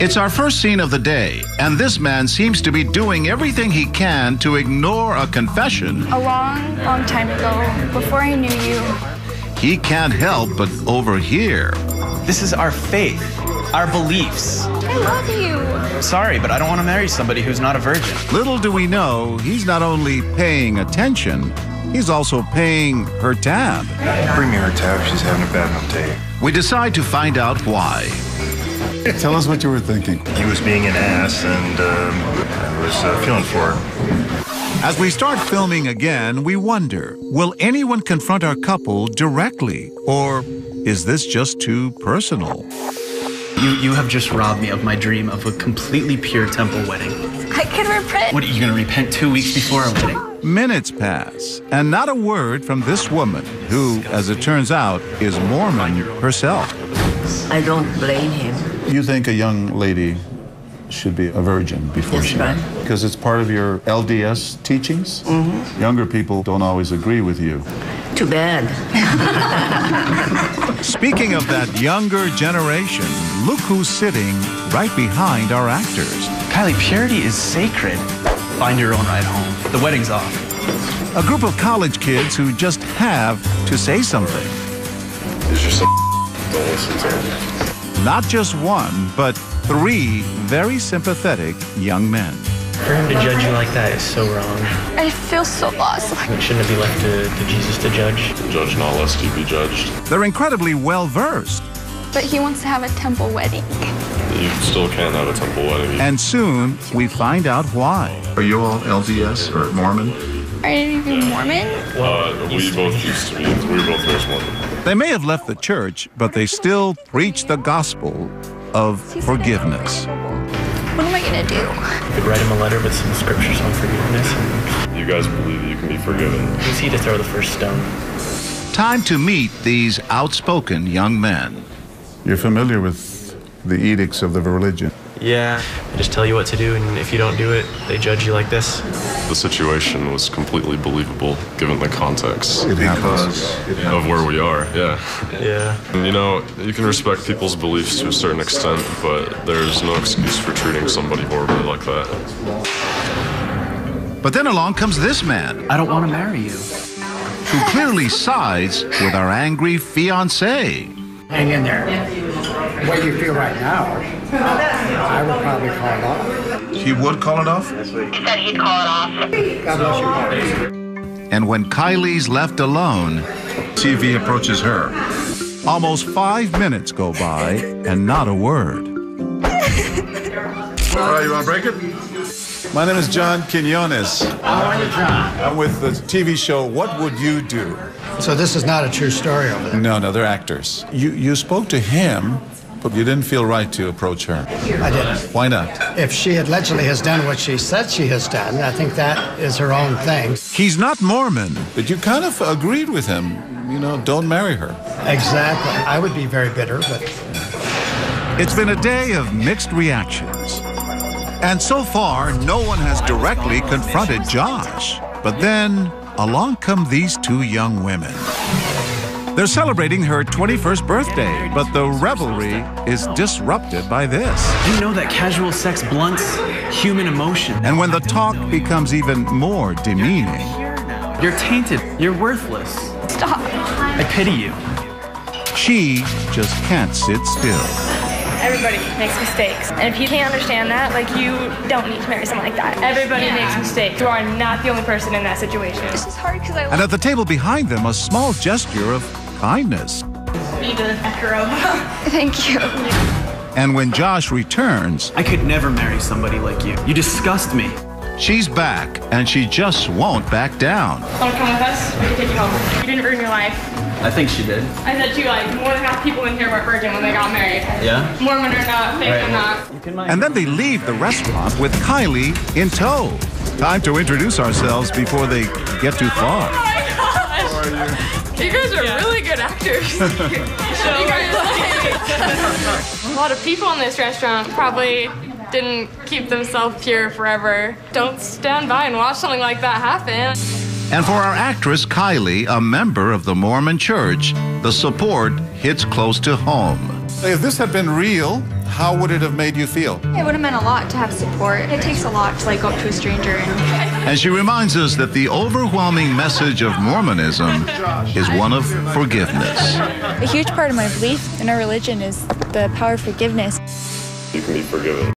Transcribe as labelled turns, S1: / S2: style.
S1: It's our first scene of the day, and this man seems to be doing everything he can to ignore a confession.
S2: A long, long time ago, before I knew you,
S1: He can't help but overhear.
S3: This is our faith, our beliefs.
S2: I love you.
S3: Sorry, but I don't want to marry somebody who's not a virgin.
S1: Little do we know, he's not only paying attention, he's also paying her tab.
S4: Bring me her tab. She's having a bad enough day.
S1: We decide to find out why.
S4: Tell us what you were thinking. He was being an ass, and I was feeling for her.
S1: As we start filming again, we wonder, will anyone confront our couple directly? Or is this just too personal?
S3: You have just robbed me of my dream of a completely pure temple wedding.
S2: I can repent.
S3: What, are you going to repent 2 weeks before our wedding?
S1: Minutes pass, and not a word from this woman, who, as it turns out, is Mormon herself.
S5: I don't blame him.
S6: You think a young lady should be a virgin before
S5: That's
S6: she
S5: right.
S6: Because it's part of your LDS teachings? Mm-hmm. Younger people don't always agree with you.
S5: Too bad.
S1: Speaking of that younger generation, look who's sitting right behind our actors.
S3: Kylie, purity is sacred. Find your own ride home. The wedding's off.
S1: A group of college kids who just have to say something.
S4: Is your son? Don't listen to him.
S1: Not just one, but 3 very sympathetic young men.
S7: For him to judge you like that is so wrong.
S2: I feel so lost.
S7: It shouldn't be left to Jesus to judge.
S8: Judge not lest you be judged.
S1: They're incredibly well-versed.
S2: But he wants to have a temple wedding.
S8: You still can't have a temple wedding.
S1: And soon, we find out why.
S6: Are you all LDS or Mormon?
S2: Are you even Mormon?
S8: We both used to be. We were both raised Mormon.
S1: They may have left the church, but they still preach the gospel of forgiveness.
S2: What am I going to do?
S7: You could write him a letter with some scriptures on forgiveness. And
S8: You guys believe that you can be forgiven.
S7: who's he to throw the first stone?
S1: Time to meet these outspoken young men.
S6: You're familiar with the edicts of the religion.
S7: Yeah. They just tell you what to do, and if you don't do it, they judge you like this.
S8: The situation was completely believable given the context
S6: It happens.
S8: of where we are. Yeah.
S7: Yeah.
S8: And, you know, you can respect people's beliefs to a certain extent, but there's no excuse for treating somebody horribly like that.
S1: But then along comes this man,
S3: I don't want to marry you.
S1: who clearly sides with our angry fiancé.
S9: Hang in there. What you feel right now, I would probably call it off.
S6: He would call it off?
S5: He said he'd call it off.
S9: God bless you.
S1: And when Kylie's left alone,
S6: See if he approaches her.
S1: almost 5 minutes go by and not a word.
S6: All right, you want to break it? My name is John Quinones.
S9: How are you, John?
S6: I'm with the TV show What Would You Do?
S9: So this is not a true story over there?
S6: No, they're actors. You spoke to him, but you didn't feel right to approach her.
S9: I didn't.
S6: Why not?
S9: If she allegedly has done what she said she has done, I think that is her own thing.
S1: He's not Mormon.
S6: But you kind of agreed with him. You know, don't marry her.
S9: Exactly. I would be very bitter, but
S1: It's been a day of mixed reactions. And so far, no one has directly confronted Josh. But then, along come these 2 young women. They're celebrating her 21st birthday, but the revelry is disrupted by this.
S3: You know that casual sex blunts human emotion.
S1: And when the talk becomes even more demeaning,
S3: You're tainted. You're worthless.
S2: Stop.
S3: I pity you.
S1: she just can't sit still.
S10: Everybody makes mistakes. And if you can't understand that, like, you don't need to marry someone like that. Everybody makes mistakes. You are not the only person in that situation.
S2: This is hard because I
S1: And at the table behind them, a small gesture of kindness.
S10: need to grow.
S2: Thank you.
S1: And when Josh returns,
S3: I could never marry somebody like you. You disgust me.
S1: she's back, and she just won't back down.
S10: Want to come with us? We can take you home. You didn't ruin your life.
S3: I think she did.
S10: I said too, like, more than half people in here were virgin when they got married.
S3: Yeah?
S10: Mormon or not, faith or not.
S1: And then they leave the restaurant with Kylie in tow. Time to introduce ourselves before they get too far.
S10: Oh my gosh! You guys are really good actors. A lot of people in this restaurant probably didn't keep themselves pure forever. Don't stand by and watch something like that happen.
S1: And for our actress Kylie, a member of the Mormon Church, the support hits close to home.
S6: If this had been real,
S1: how would it have made you feel?
S2: It would have meant a lot to have support. It takes a lot to go up to a stranger
S1: And she reminds us that the overwhelming message of Mormonism is one of forgiveness.
S2: A huge part of my belief in our religion is the power of forgiveness.
S8: You can be forgiven.